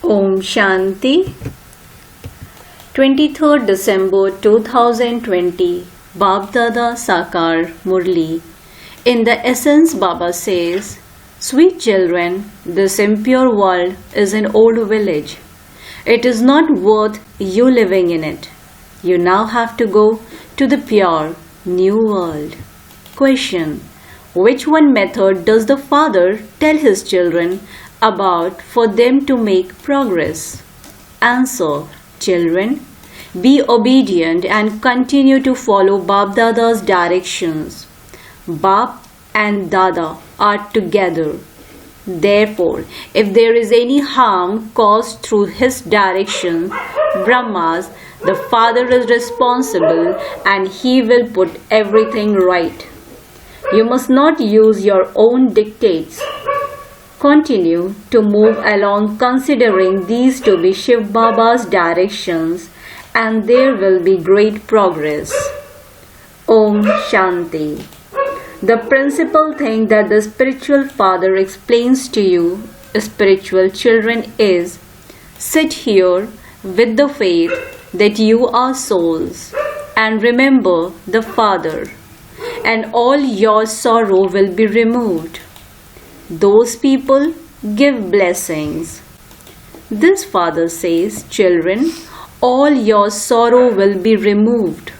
Om Shanti. 23rd December 2020 Bab Dada Sakar Murli. In the essence, Baba says, "Sweet children, this impure world is an old village. It is not worth you living in it. You now have to go to the pure new world." Question: which one method does the father tell his children about for them to make progress? Answer: children, be obedient and continue to follow Bab Dada's directions. Bab and Dada are together. Therefore, if there is any harm caused through his direction, Brahmas, the father is responsible and he will put everything right. You must not use your own dictates. Continue to move along considering these to be Shiv Baba's directions, and there will be great progress. Om Shanti. The principal thing that the spiritual father explains to you, spiritual children, is sit here with the faith that you are souls and remember the Father, and all your sorrow will be removed. Those people give blessings. This father says, children, all your sorrow will be removed.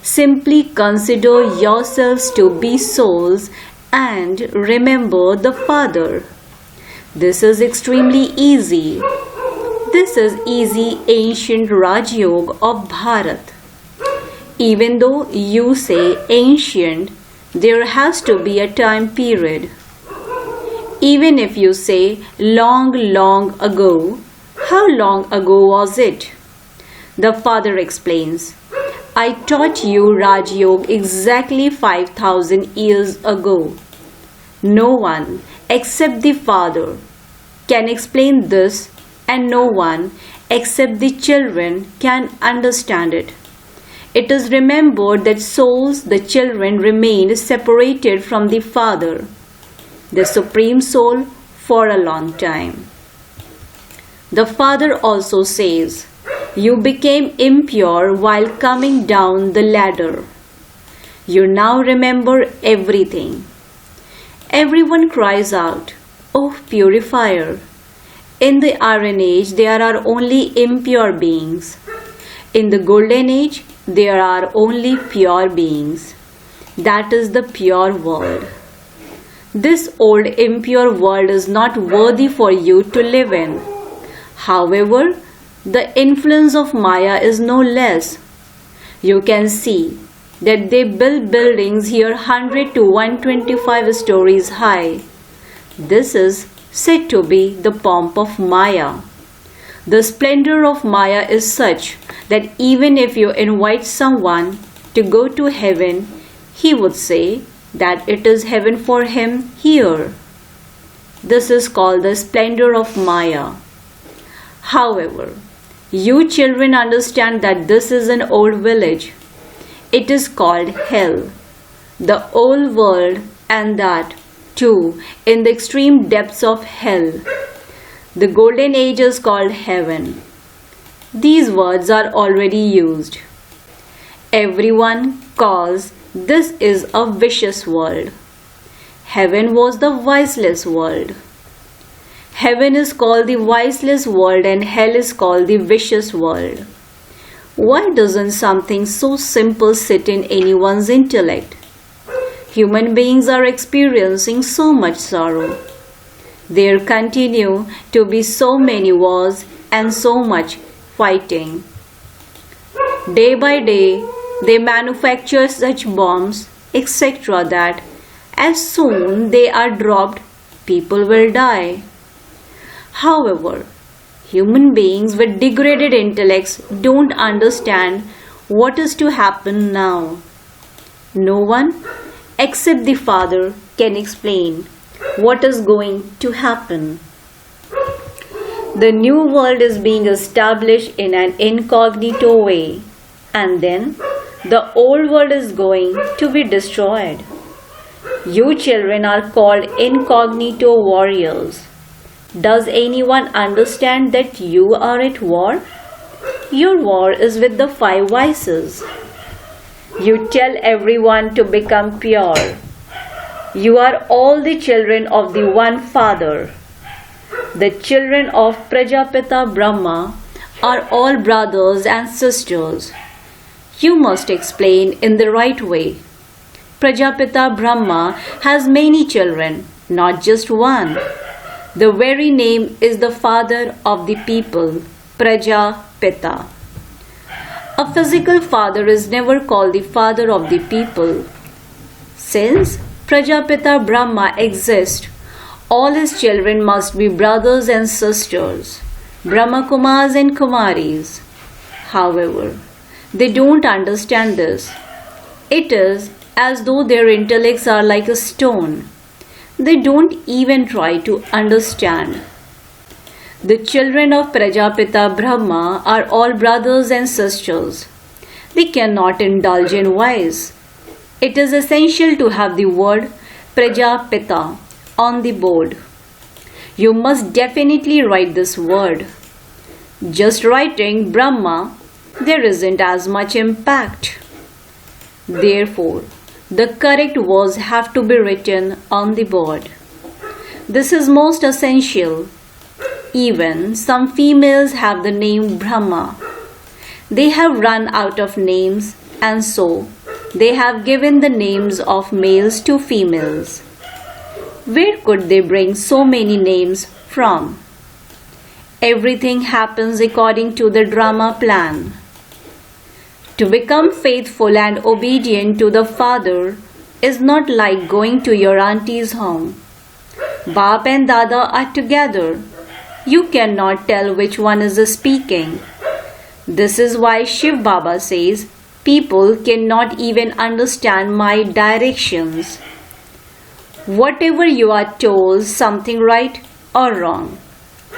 Simply consider yourselves to be souls and remember the Father. This is extremely easy. This is easy ancient Raj Yoga of Bharat. Even though you say ancient, there has to be a time period. Even if you say long, long ago, how long ago was it? The father explains, I taught you Raj Yoga exactly 5,000 years ago. No one except the Father can explain this, and no one except the children can understand it. It is remembered that souls, the children, remained separated from the Father, the Supreme Soul, for a long time. The Father also says, you became impure while coming down the ladder. You now remember everything. Everyone cries out, oh purifier! In the Iron Age, there are only impure beings. In the Golden Age, there are only pure beings. That is the pure world. This old impure world is not worthy for you to live in. However, the influence of Maya is no less. You can see that they build buildings here 100 to 125 stories high. This is said to be the pomp of Maya. The splendor of Maya is such that even if you invite someone to go to heaven, he would say that it is heaven for him here. This is called the splendor of Maya. However, you children understand that this is an old village. It is called hell, the old world, and that too in the extreme depths of hell. The Golden Age is called heaven. These words are already used. Everyone calls this is a vicious world. Heaven was the viceless world. Heaven is called the viceless world and hell is called the vicious world. Why doesn't something so simple sit in anyone's intellect? Human beings are experiencing so much sorrow. There continue to be so many wars and so much fighting. Day by day, they manufacture such bombs, etc., that as soon they are dropped, people will die. However, human beings with degraded intellects don't understand what is to happen now. No one except the Father can explain what is going to happen. The new world is being established in an incognito way, and then the old world is going to be destroyed. You children are called incognito warriors. Does anyone understand that you are at war? Your war is with the five vices. You tell everyone to become pure. You are all the children of the one Father. The children of Prajapita Brahma are all brothers and sisters. You must explain in the right way. Prajapita Brahma has many children, not just one. The very name is the father of the people, Prajapita. A physical father is never called the father of the people. Since Prajapita Brahma exists, all his children must be brothers and sisters, Brahmakumars and Kumaris. However, they don't understand this. It is as though their intellects are like a stone. They don't even try to understand. The children of Prajapita Brahma are all brothers and sisters. They cannot indulge in vice. It is essential to have the word Prajapita on the board. You must definitely write this word. Just writing Brahma, there isn't as much impact. Therefore, the correct words have to be written on the board. This is most essential. Even some females have the name Brahma. They have run out of names, and so they have given the names of males to females. Where could they bring so many names from? Everything happens according to the drama plan. To become faithful and obedient to the Father is not like going to your auntie's home. Baap and Dada are together. You cannot tell which one is speaking. This is why Shiv Baba says, people cannot even understand my directions. Whatever you are told, something right or wrong,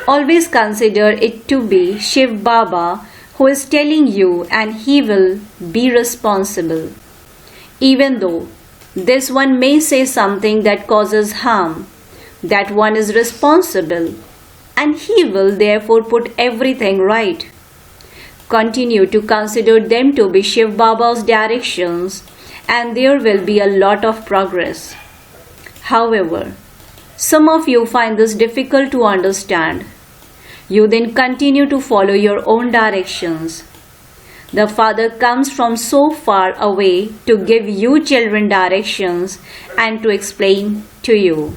always consider it to be Shiv Baba who is telling you, and he will be responsible. Even though this one may say something that causes harm, that one is responsible, and he will therefore put everything right. Continue to consider them to be Shiv Baba's directions, and there will be a lot of progress. However, some of you find this difficult to understand. You then continue to follow your own directions. The Father comes from so far away to give you children directions and to explain to you.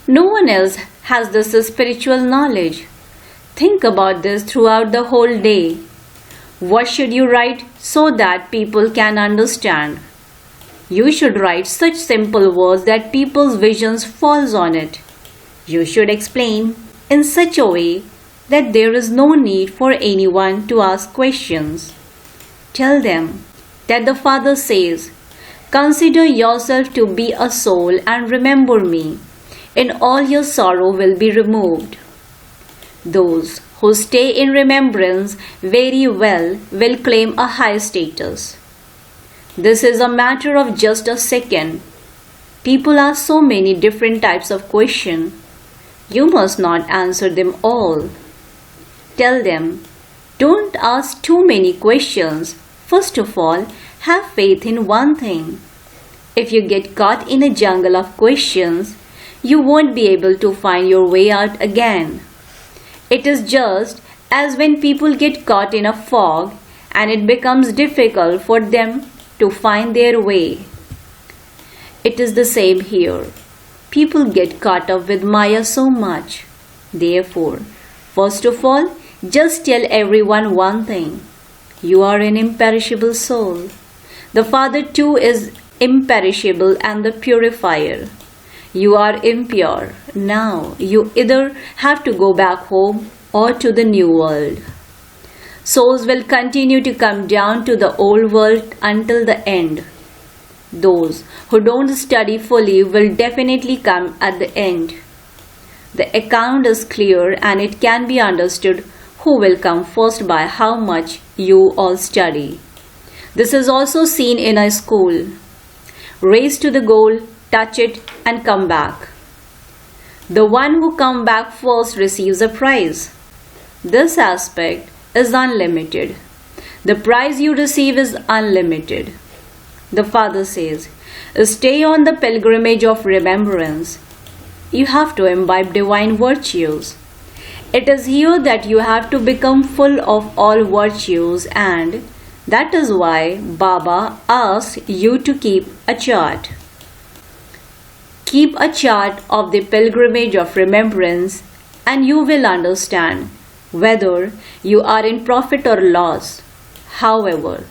No one else has this spiritual knowledge. Think about this throughout the whole day. What should you write so that people can understand? You should write such simple words that people's visions falls on it. You should explain in such a way that there is no need for anyone to ask questions. Tell them that the Father says, consider yourself to be a soul and remember me, and all your sorrow will be removed. Those who stay in remembrance very well will claim a high status. This is a matter of just a second. People ask so many different types of questions. You must not answer them all. Tell them, don't ask too many questions. First of all, have faith in one thing. If you get caught in a jungle of questions, you won't be able to find your way out again. It is just as when people get caught in a fog and it becomes difficult for them to find their way. It is the same here. People get caught up with Maya so much. Therefore, first of all, just tell everyone one thing. You are an imperishable soul. The Father too is imperishable and the purifier. You are impure. Now you either have to go back home or to the new world. Souls will continue to come down to the old world until the end. Those who don't study fully will definitely come at the end. The account is clear and it can be understood who will come first by how much you all study. This is also seen in a school. Race to the goal, touch it and come back. The one who comes back first receives a prize. This aspect is unlimited. The prize you receive is unlimited. The Father says, stay on the pilgrimage of remembrance. You have to imbibe divine virtues. It is here that you have to become full of all virtues, and that is why Baba asks you to keep a chart. Keep a chart of the pilgrimage of remembrance, and you will understand whether you are in profit or loss. However,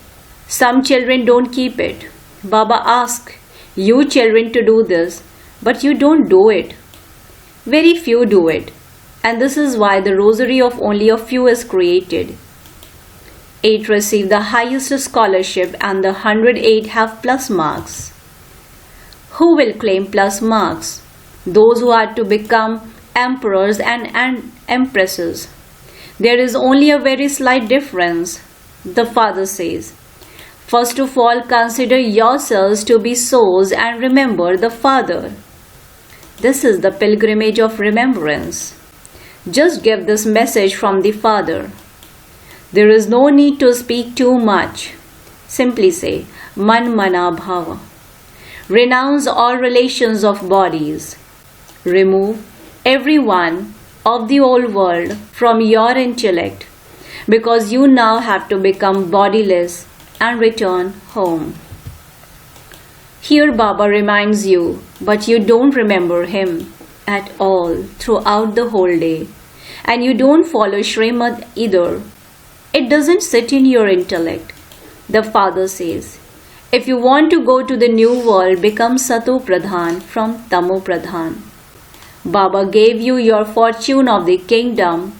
some children don't keep it. Baba asks you children to do this, but you don't do it. Very few do it, and this is why the rosary of only a few is created. 8 receive the highest scholarship and the 108 have plus marks. Who will claim plus marks? Those who are to become emperors and empresses. There is only a very slight difference. The Father says, first of all, consider yourselves to be souls and remember the Father. This is the pilgrimage of remembrance. Just give this message from the Father. There is no need to speak too much. Simply say, Man Mana Bhava. Renounce all relations of bodies. Remove every one of the old world from your intellect, because you now have to become bodiless and return home. Here Baba reminds you, but you don't remember him at all throughout the whole day, and you don't follow Srimad either. It doesn't sit in your intellect. The Father says, if you want to go to the new world, become Sato Pradhan from Tamo Pradhan. Baba gave you your fortune of the kingdom,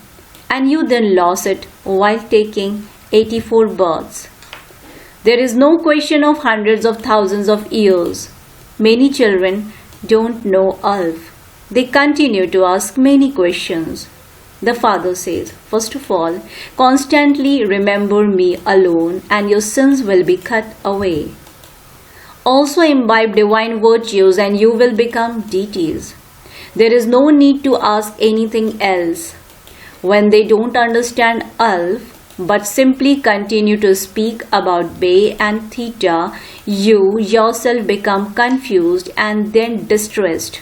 and you then lost it while taking 84 births. There is no question of hundreds of thousands of years. Many children don't know Alf. They continue to ask many questions. The Father says, first of all, constantly remember me alone and your sins will be cut away. Also imbibe divine virtues and you will become deities. There is no need to ask anything else. When they don't understand Alf, but simply continue to speak about Bay and Theta, you yourself become confused and then distressed.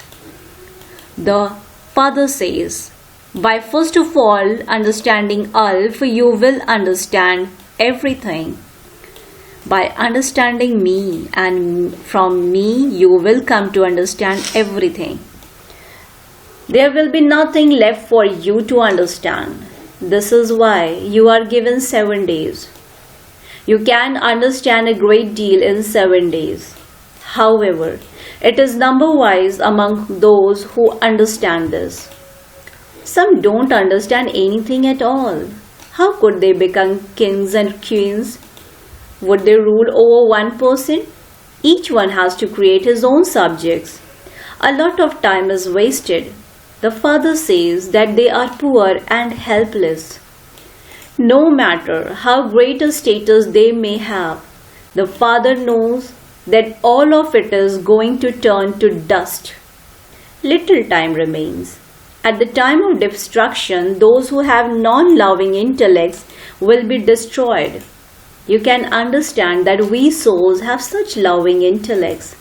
The Father says, by first of all understanding Alf, you will understand everything. By understanding me, and from me you will come to understand everything. There will be nothing left for you to understand. This is why you are given 7 days. You can understand a great deal in 7 days. However, it is number-wise among those who understand this. Some don't understand anything at all. How could they become kings and queens? Would they rule over one person? Each one has to create his own subjects. A lot of time is wasted. The Father says that they are poor and helpless. No matter how great a status they may have, the Father knows that all of it is going to turn to dust. Little time remains. At the time of destruction, those who have non-loving intellects will be destroyed. You can understand that we souls have such loving intellects.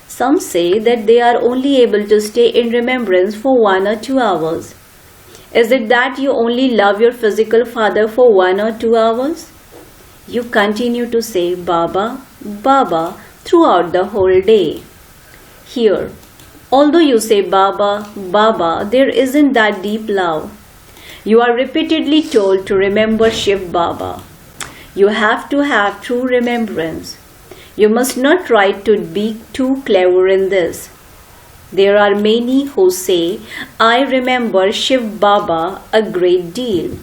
Some say that they are only able to stay in remembrance for 1 or 2 hours. Is it that you only love your physical father for 1 or 2 hours? You continue to say Baba, Baba throughout the whole day. Here, although you say Baba, Baba, there isn't that deep love. You are repeatedly told to remember Shiv Baba. You have to have true remembrance. You must not try to be too clever in this. There are many who say, I remember Shiv Baba a great deal.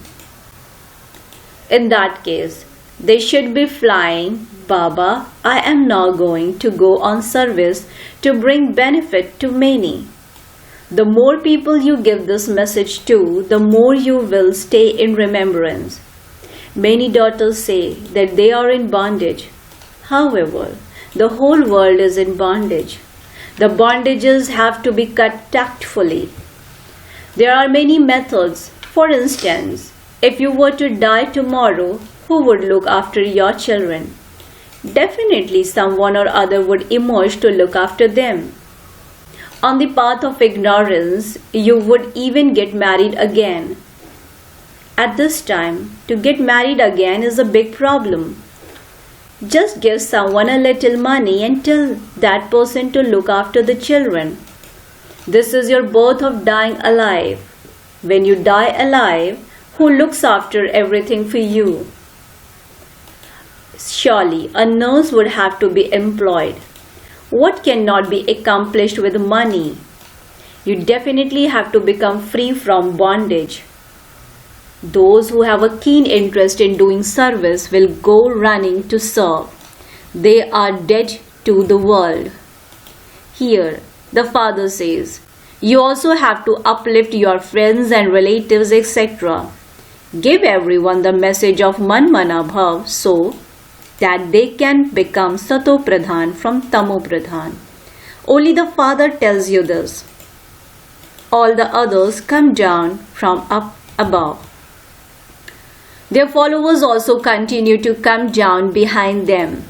In that case, they should be flying, Baba, I am now going to go on service to bring benefit to many. The more people you give this message to, the more you will stay in remembrance. Many daughters say that they are in bondage. However, the whole world is in bondage. The bondages have to be cut tactfully. There are many methods. For instance, if you were to die tomorrow, who would look after your children? Definitely someone or other would emerge to look after them. On the path of ignorance, you would even get married again. At this time, to get married again is a big problem. Just give someone a little money and tell that person to look after the children. This is your birth of dying alive. When you die alive, who looks after everything for you? Surely a nurse would have to be employed. What cannot be accomplished with money? You definitely have to become free from bondage. Those who have a keen interest in doing service will go running to serve. They are dead to the world. Here, the Father says, you also have to uplift your friends and relatives, etc. Give everyone the message of Manmana Bhav so that they can become Sato Pradhan from Tamo Pradhan. Only the Father tells you this. All the others come down from up above. Their followers also continue to come down behind them.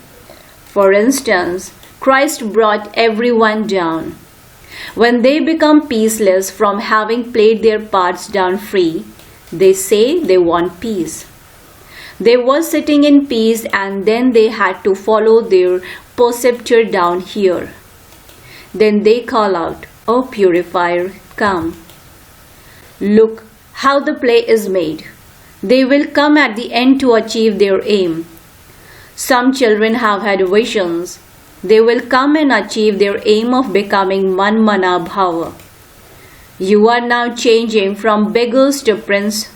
For instance, Christ brought everyone down. When they become peaceless from having played their parts down free, they say they want peace. They were sitting in peace and then they had to follow their preceptor down here. Then they call out, "O purifier, come. Look how the play is made." They will come at the end to achieve their aim. Some children have had visions. They will come and achieve their aim of becoming Manmana Bhava. You are now changing from beggars to prince.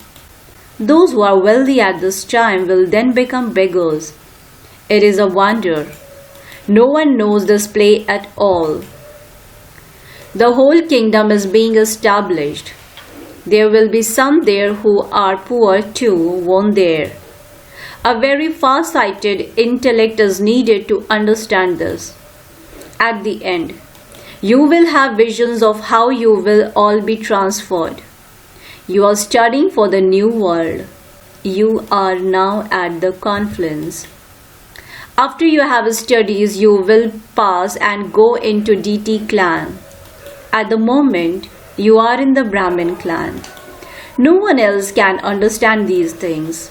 Those who are wealthy at this time will then become beggars. It is a wonder. No one knows this play at all. The whole kingdom is being established. There will be some there who are poor too, won't there? A very far-sighted intellect is needed to understand this. At the end, you will have visions of how you will all be transferred. You are studying for the new world. You are now at the confluence. After you have studies, you will pass and go into DT clan. At the moment, you are in the Brahmin clan. No one else can understand these things.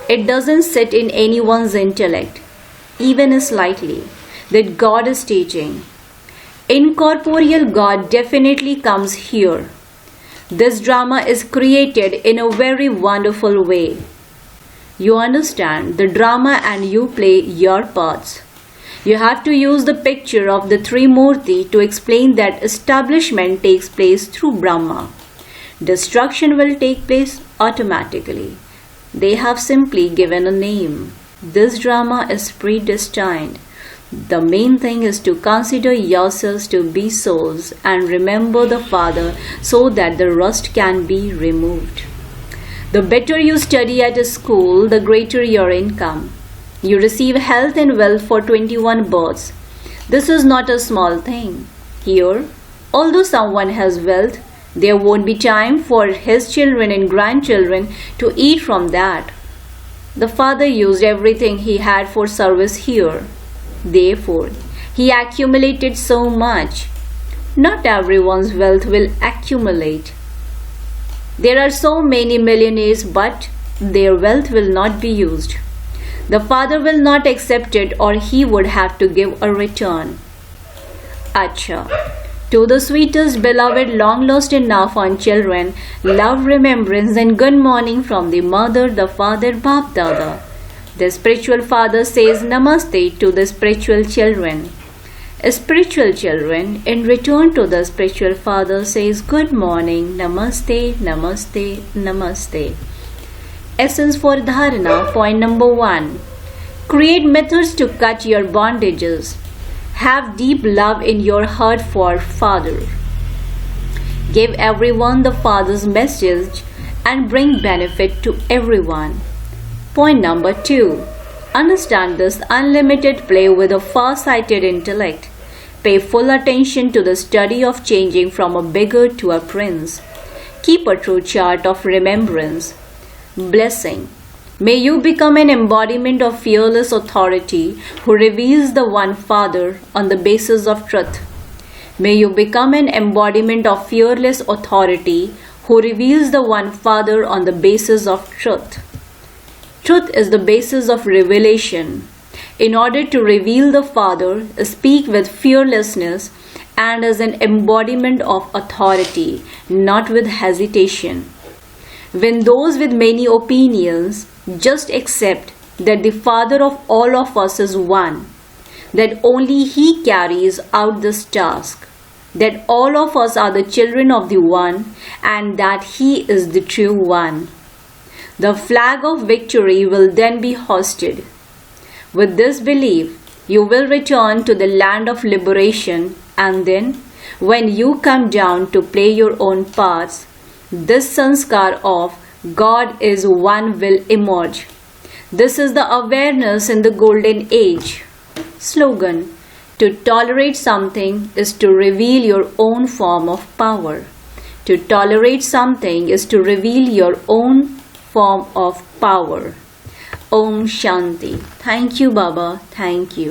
It doesn't sit in anyone's intellect, even slightly, that God is teaching. Incorporeal God definitely comes here. This drama is created in a very wonderful way. You understand the drama and you play your parts. You have to use the picture of the Trimurti to explain that establishment takes place through Brahma. Destruction will take place automatically. They have simply given a name. This drama is predestined. The main thing is to consider yourselves to be souls and remember the Father so that the rust can be removed. The better you study at a school, the greater your income. You receive health and wealth for 21 births. This is not a small thing. Here, although someone has wealth, there won't be time for his children and grandchildren to eat from that. The Father used everything he had for service here. Therefore, he accumulated so much. Not everyone's wealth will accumulate. There are so many millionaires, but their wealth will not be used. The Father will not accept it or he would have to give a return. Acha. To the sweetest beloved long lost in Nafan children, love, remembrance and good morning from the mother, the father, Bap Dada. The spiritual father says Namaste to the spiritual children. Spiritual children, in return to the spiritual father, says good morning, Namaste, Namaste, Namaste. Essence for Dharana, point number 1. Create methods to cut your bondages. Have deep love in your heart for Father. Give everyone the Father's message and bring benefit to everyone. Point number 2. Understand this unlimited play with a far-sighted intellect. Pay full attention to the study of changing from a beggar to a prince. Keep a true chart of remembrance. Blessing. May you become an embodiment of fearless authority who reveals the one Father on the basis of truth. May you become an embodiment of fearless authority who reveals the one Father on the basis of truth. Truth is the basis of revelation. In order to reveal the Father, speak with fearlessness and as an embodiment of authority, not with hesitation. When those with many opinions just accept that the Father of all of us is one, that only He carries out this task, that all of us are the children of the One, and that He is the true One. The flag of victory will then be hoisted. With this belief, you will return to the land of liberation, and then, when you come down to play your own parts, this sanskar of God is one will emerge. This is the awareness in the golden age. Slogan: to tolerate something is to reveal your own form of power. To tolerate something is to reveal your own form of power. Om Shanti. Thank you, Baba. Thank you.